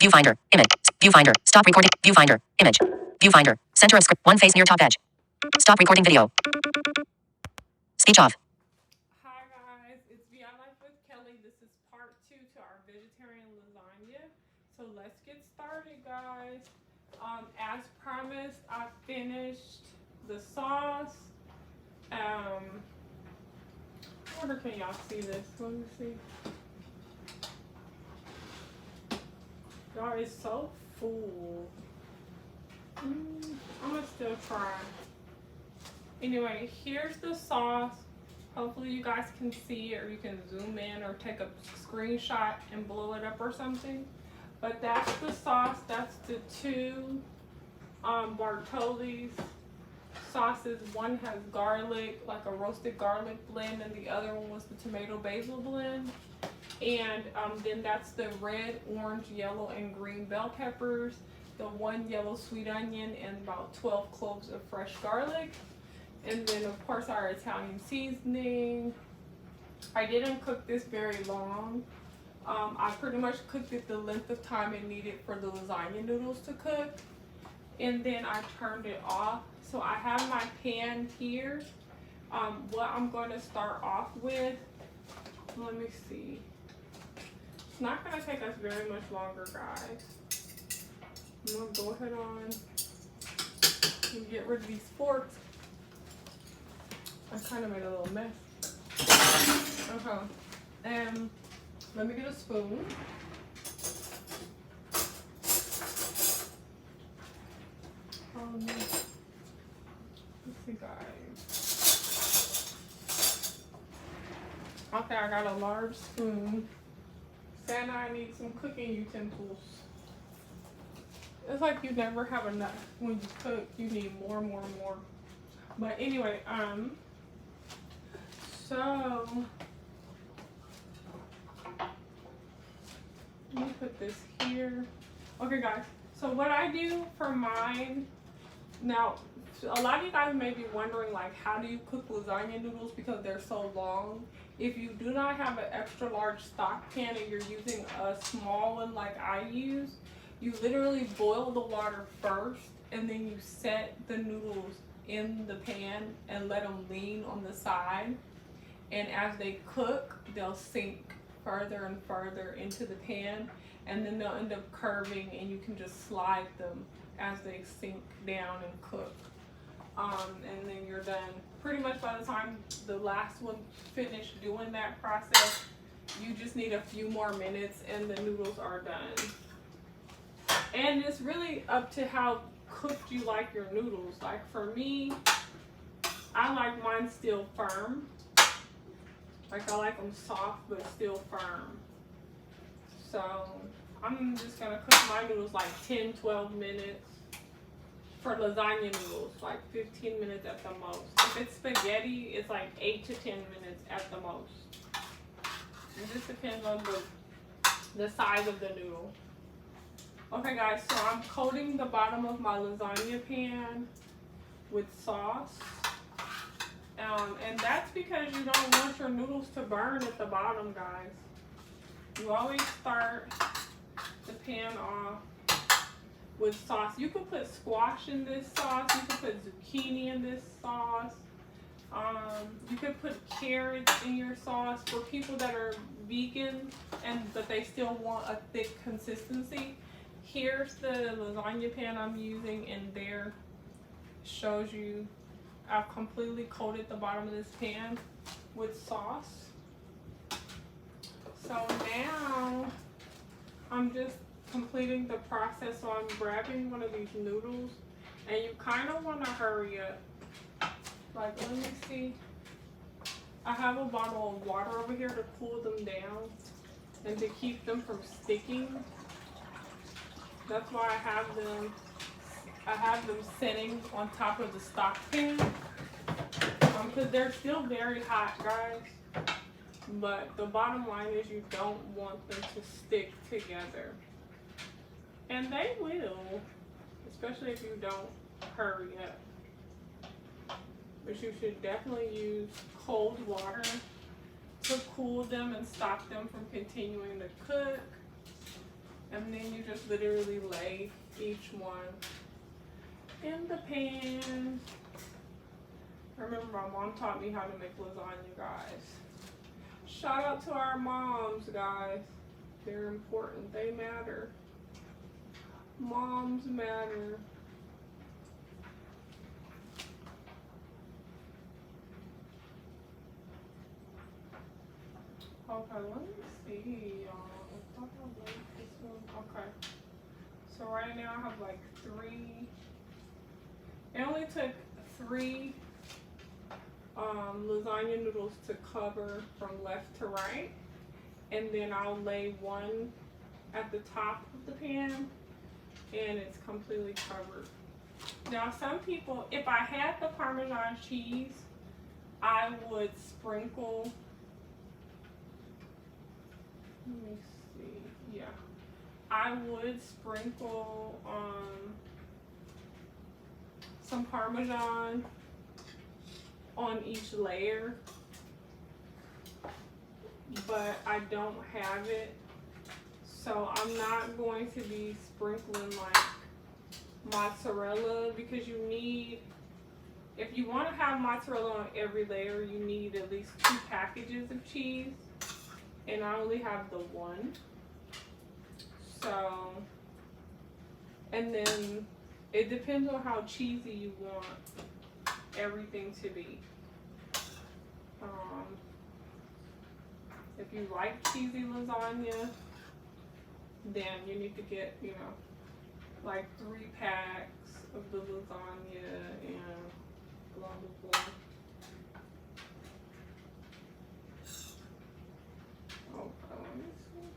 Viewfinder. Image. Viewfinder. Stop recording. Viewfinder. Image. Viewfinder. Center of script. One face near top edge. Stop recording video. Speech off. Hi guys, it's Beyond Life with Kelly. This is part 2 to our vegetarian lasagna. So let's get started, guys. As promised, I finished the sauce. I wonder, can y'all see this? Let me see. Y'all, it's so full. I'm gonna still try. Anyway, here's the sauce. Hopefully you guys can see it, or you can zoom in or take a screenshot and blow it up or something. But that's the sauce. That's the two Bartoli's sauces. One has garlic, like a roasted garlic blend, and the other one was the tomato basil blend. And then that's the red, orange, yellow, and green bell peppers, the one yellow sweet onion, and about 12 cloves of fresh garlic. And then of course our Italian seasoning. I didn't cook this very long. I pretty much cooked it the length of time it needed for the lasagna noodles to cook. And then I turned it off. So I have my pan here. What I'm going to start off with, let me see. It's not going to take us very much longer, guys. I'm going to go ahead on and get rid of these forks. I kind of made a little mess. Okay. And let me get a spoon. Let's see, guys. Okay, I got a large spoon. Then I need some cooking utensils. It's like you never have enough. When you cook, you need more. But anyway, so let me put this here. Okay, guys. So what I do for mine, now a lot of you guys may be wondering, like, how do you cook lasagna noodles because they're so long? If you do not have an extra large stock pan and you're using a small one like I use, you literally boil the water first and then you set the noodles in the pan and let them lean on the side. And as they cook, they'll sink further and further into the pan, and then they'll end up curving and you can just slide them as they sink down and cook. And then you're done. Pretty much by the time the last one finished doing that process, you just need a few more minutes and the noodles are done. And it's really up to how cooked you like your noodles. Like for me, I like mine still firm. Like I like them soft but still firm. So I'm just gonna cook my noodles like 10-12 minutes. For lasagna noodles, like 15 minutes at the most. If it's spaghetti, it's like 8 to 10 minutes at the most. It just depends on the size of the noodle. Okay guys, so I'm coating the bottom of my lasagna pan with sauce. And that's because you don't want your noodles to burn at the bottom, guys. You always start the pan off with sauce. You can put squash in this sauce. You can put zucchini in this sauce. You could put carrots in your sauce. For people that are vegan but they still want a thick consistency, here's the lasagna pan I'm using, and there shows you I've completely coated the bottom of this pan with sauce. So now I'm just completing the process. So I'm grabbing one of these noodles, and you kind of want to hurry up. Like, let me see. I have a bottle of water over here to cool them down and to keep them from sticking. That's why I have them sitting on top of the stock pan, because they're still very hot, guys. But the bottom line is you don't want them to stick together. And they will, especially if you don't hurry up. But you should definitely use cold water to cool them and stop them from continuing to cook. And then you just literally lay each one in the pan. I remember my mom taught me how to make lasagna, guys. Shout out to our moms, guys. They're important. They matter. Moms matter. Okay, let me see, y'all. I thought I liked this one. Okay. So right now I have like 3. It only took 3 lasagna noodles to cover from left to right. And then I'll lay one at the top of the pan and it's completely covered. Now some people, if I had the Parmesan cheese, I would sprinkle, let me see, yeah. I would sprinkle some Parmesan on each layer, but I don't have it, so I'm not going to be sprinkling like mozzarella, because you need, if you want to have mozzarella on every layer, you need at least 2 packages of cheese, and I only have the 1. So, and then it depends on how cheesy you want everything to be. If you like cheesy lasagna, then you need to get, you know, like 3 packs of the lasagna and blah blah blah. Okay, let me see.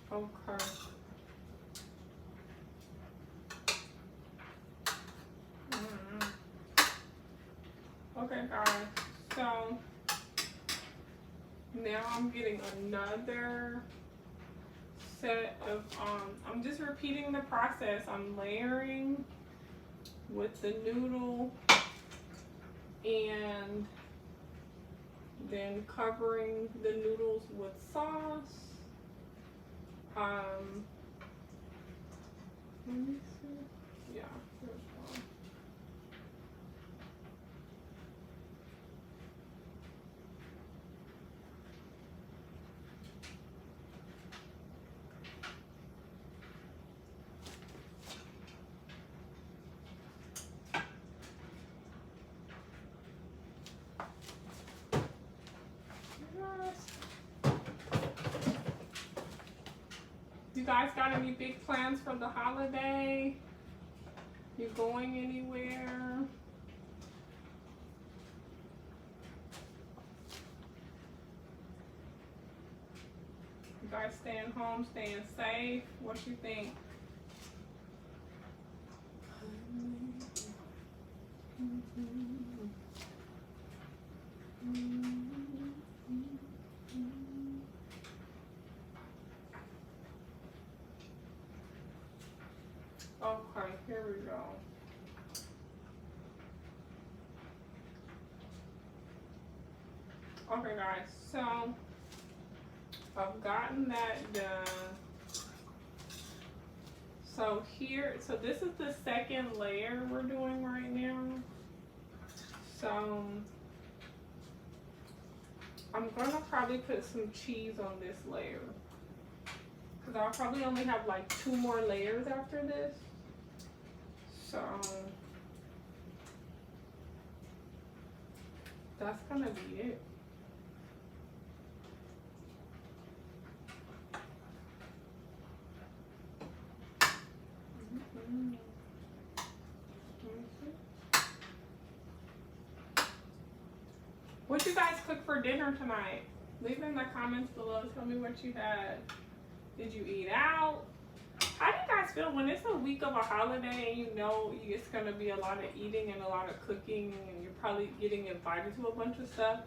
Okay. Okay, guys. So now I'm getting another set of I'm just repeating the process. I'm layering with the noodle and then covering the noodles with sauce. Let me see. Yeah, here's one. You guys got any big plans for the holiday? You going anywhere? You guys staying home, staying safe? What you think? Okay, here we go. Okay, guys, so I've gotten that done. So here, so this is the second layer we're doing right now. So I'm gonna probably put some cheese on this layer, because I'll probably only have like 2 more layers after this. So that's gonna be it. What you guys cook for dinner tonight? Leave in the comments below. Tell me what you had. Did you eat out? How do you guys feel when it's a week of a holiday and you know it's going to be a lot of eating and a lot of cooking and you're probably getting invited to a bunch of stuff?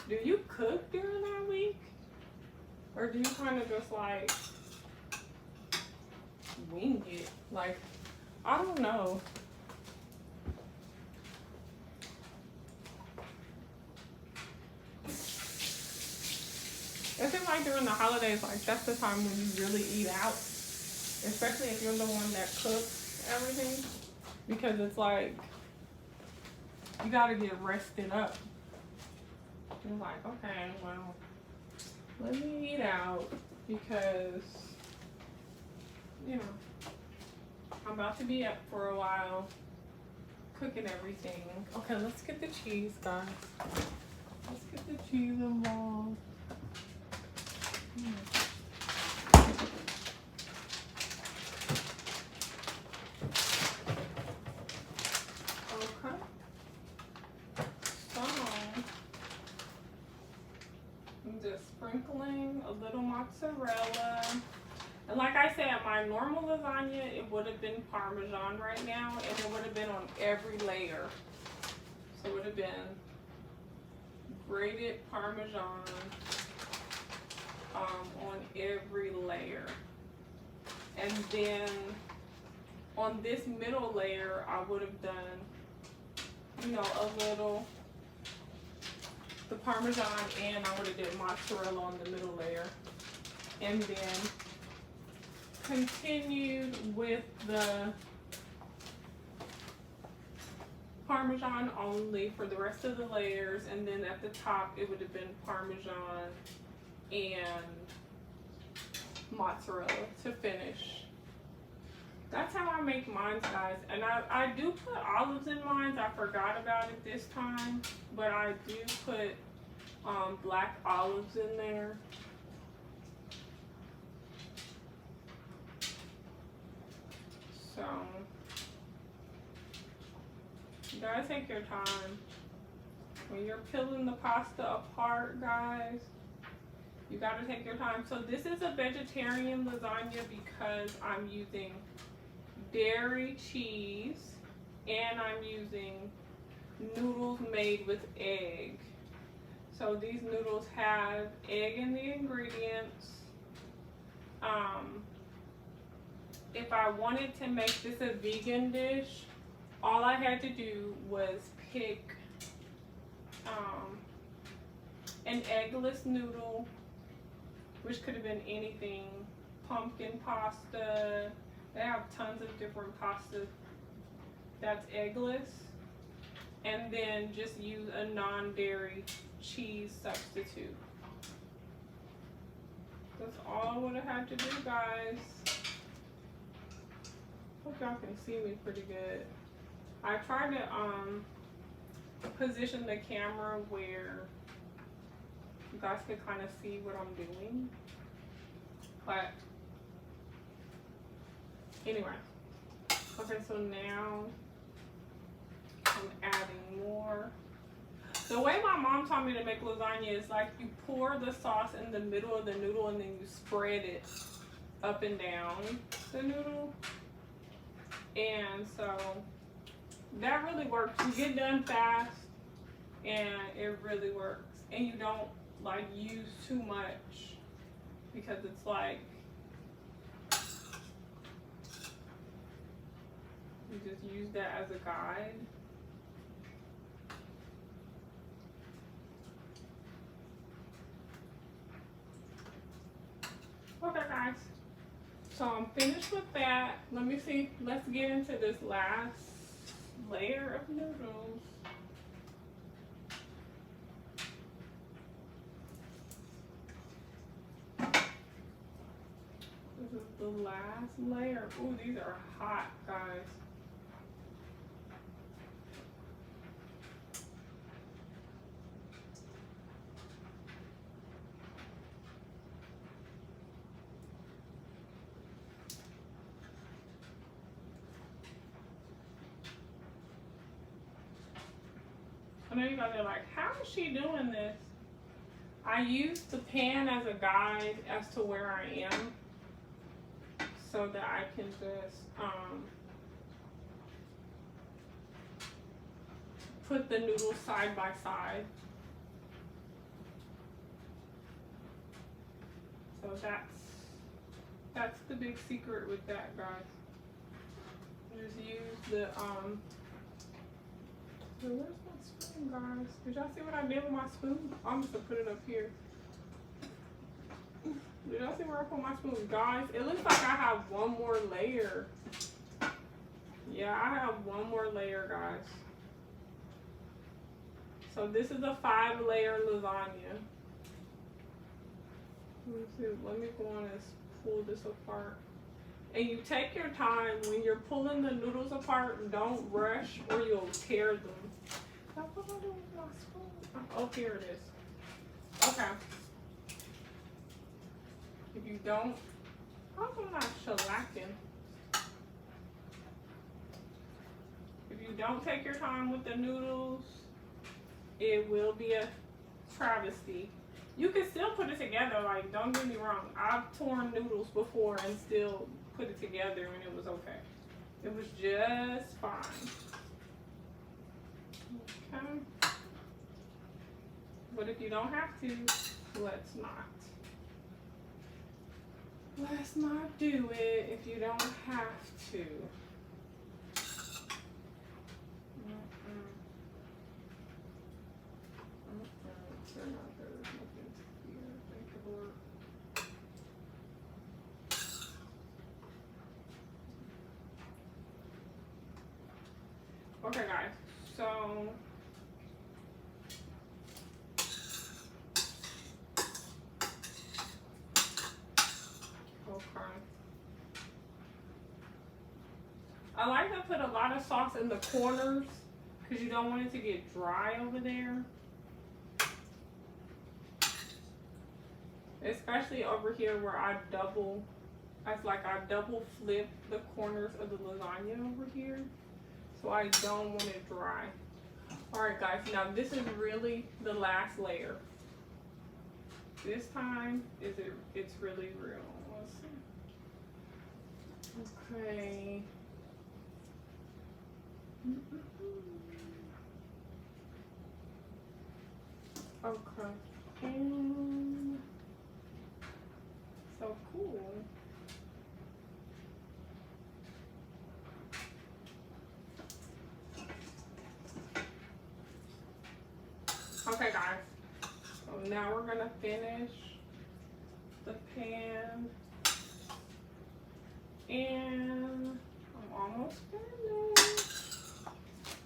Do you cook during that week? Or do you kind of just like wing it? Like, I don't know. like during the holidays, like that's the time when you really eat out, especially if you're the one that cooks everything, because it's like you gotta get rested up. You're like, okay, well, let me eat out because, you know, I'm about to be up for a while cooking everything. Okay, let's get the cheese, guys. Let's get the cheese involved. Okay. So, I'm just sprinkling a little mozzarella. And like I said, my normal lasagna, it would have been Parmesan right now, and it would have been on every layer. So it would have been grated Parmesan on every layer. And then on this middle layer, I would have done, you know, a little, the Parmesan, and I would have did mozzarella on the middle layer. And then continued with the Parmesan only for the rest of the layers, and then at the top it would have been Parmesan and mozzarella to finish. That's how I make mine, guys. And I do put olives in mine. I forgot about it this time, but I do put black olives in there. So you gotta take your time when you're peeling the pasta apart, guys. You gotta take your time. So this is a vegetarian lasagna because I'm using dairy cheese and I'm using noodles made with egg. So these noodles have egg in the ingredients. If I wanted to make this a vegan dish, all I had to do was pick an eggless noodle, which could have been anything, pumpkin pasta. They have tons of different pastas that's eggless, and then just use a non-dairy cheese substitute. That's all I would have had to do, guys. Hope y'all can see me pretty good. I tried to position the camera where you guys can kind of see what I'm doing. But anyway, okay, so now I'm adding more. The way my mom taught me to make lasagna is like you pour the sauce in the middle of the noodle and then you spread it up and down the noodle. And so that really works. You get done fast and it really works. And you don't like use too much because it's like you just use that as a guide. Okay, guys. So I'm finished with that. Let me see. Let's get into this last layer of noodles. This is the last layer. Ooh, these are hot, guys. I know you guys are like, how is she doing this? I use the pan as a guide as to where I am so that I can just put the noodles side by side. So that's the big secret with that, guys. Just use the so where's my spoon, guys? Did y'all see what I did with my spoon? I'm just gonna put it up here. Did y'all see where I put my spoon? Guys, it looks like I have one more layer. Yeah, I have one more layer, guys. So this is a 5-layer lasagna. Let me go on and pull this apart. And you take your time when you're pulling the noodles apart. Don't rush or you'll tear them. What do I do with my spoon? Oh, here it is. Okay. If you don't, how come I'm not shellacking? If you don't take your time with the noodles, it will be a travesty. You can still put it together, like, don't get me wrong. I've torn noodles before and still put it together and it was okay. It was just fine. Okay. But if you don't have to, let's not. Let's not do it if you don't have to. Okay, guys, so I like to put a lot of sauce in the corners because you don't want it to get dry over there. Especially over here where I double flip the corners of the lasagna over here. So I don't want it dry. Alright guys, now this is really the last layer. This time it's really real. Let's see. Okay. Okay. And so cool. Okay guys, so now we're gonna finish the pan and I'm almost finished.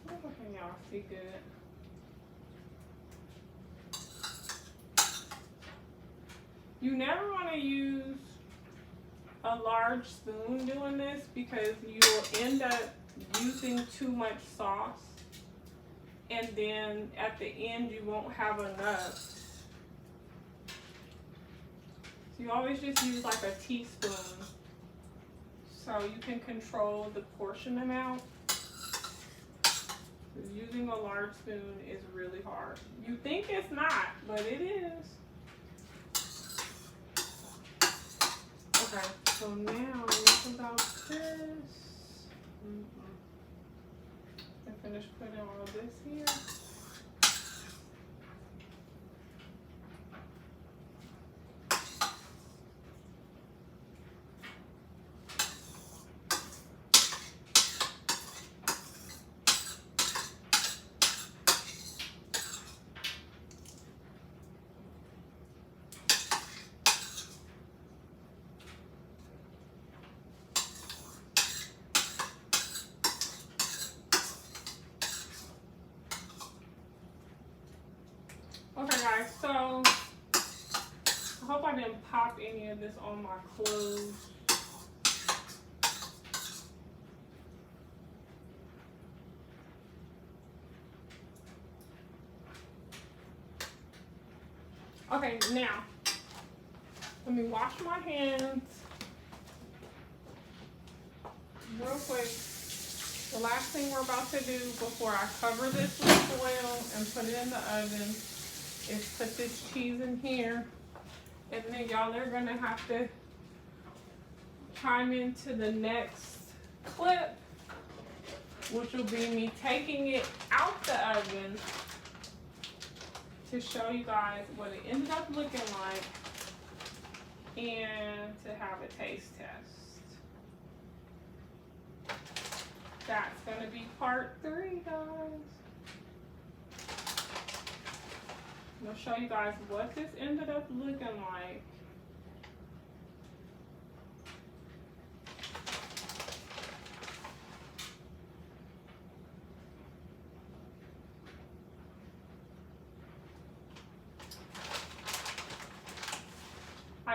Oh, can y'all see good? You never want to use a large spoon doing this because you'll end up using too much sauce. And then at the end, you won't have enough. So you always just use like a teaspoon so you can control the portion amount. Using a large spoon is really hard. You think it's not, but it is. Okay, so now what about this? I finished putting all of this here. Okay guys, so I hope I didn't pop any of this on my clothes. Okay, now let me wash my hands real quick. The last thing we're about to do before I cover this with foil and put it in the oven is put this cheese in here. And then y'all are gonna have to chime into the next clip, which will be me taking it out the oven to show you guys what it ended up looking like and to have a taste test. That's gonna be part 3, guys. I'm gonna show you guys what this ended up looking like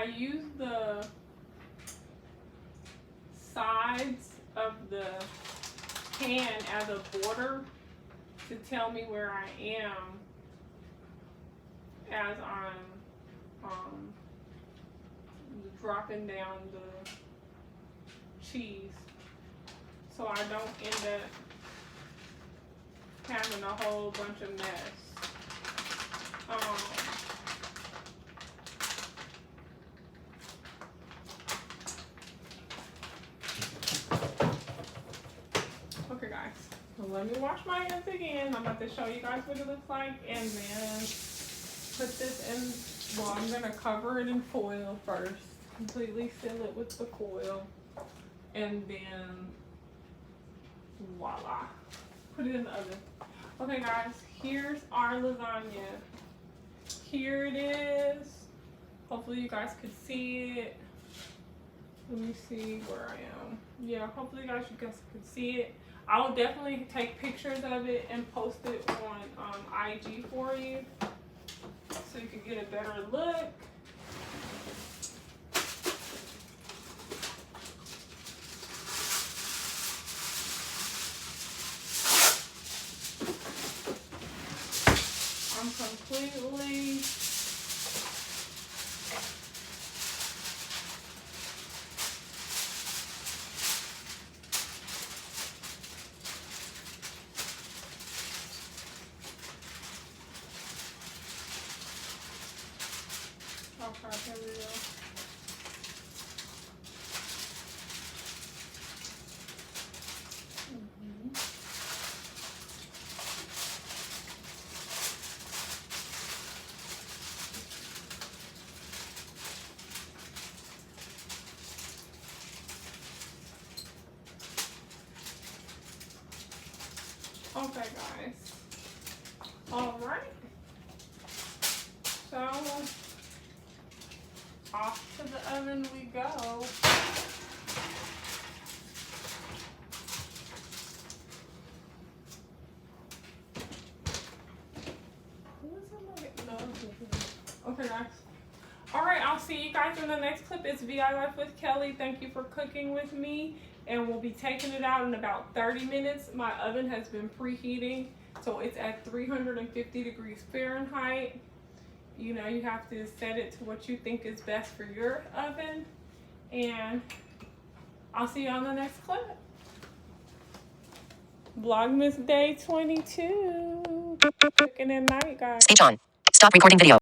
I use the sides of the pan as a border to tell me where I am as I'm dropping down the cheese, so I don't end up having a whole bunch of mess. Okay guys, so let me wash my hands again. I'm about to show you guys what it looks like, and then put this in, well, I'm gonna cover it in foil first, completely seal it with the foil, and then voila, put it in the oven. Okay guys, here's our lasagna. Here it is. Hopefully you guys could see it. Let me see where I am. Yeah, hopefully you guys could see it. I will definitely take pictures of it and post it on IG for you, so you can get a better look. I'm completely okay, here we go. Okay guys, all right, so off to the oven we go. Okay guys, all right, I'll see you guys in the next clip. It's VI Life with Kelly. Thank you for cooking with me, and we'll be taking it out in about 30 minutes. My oven has been preheating, so it's at 350 degrees Fahrenheit. You know, you have to set it to what you think is best for your oven, and I'll see you on the next clip. Vlogmas day 22. Cooking at night, guys. Speech on. Stop recording video.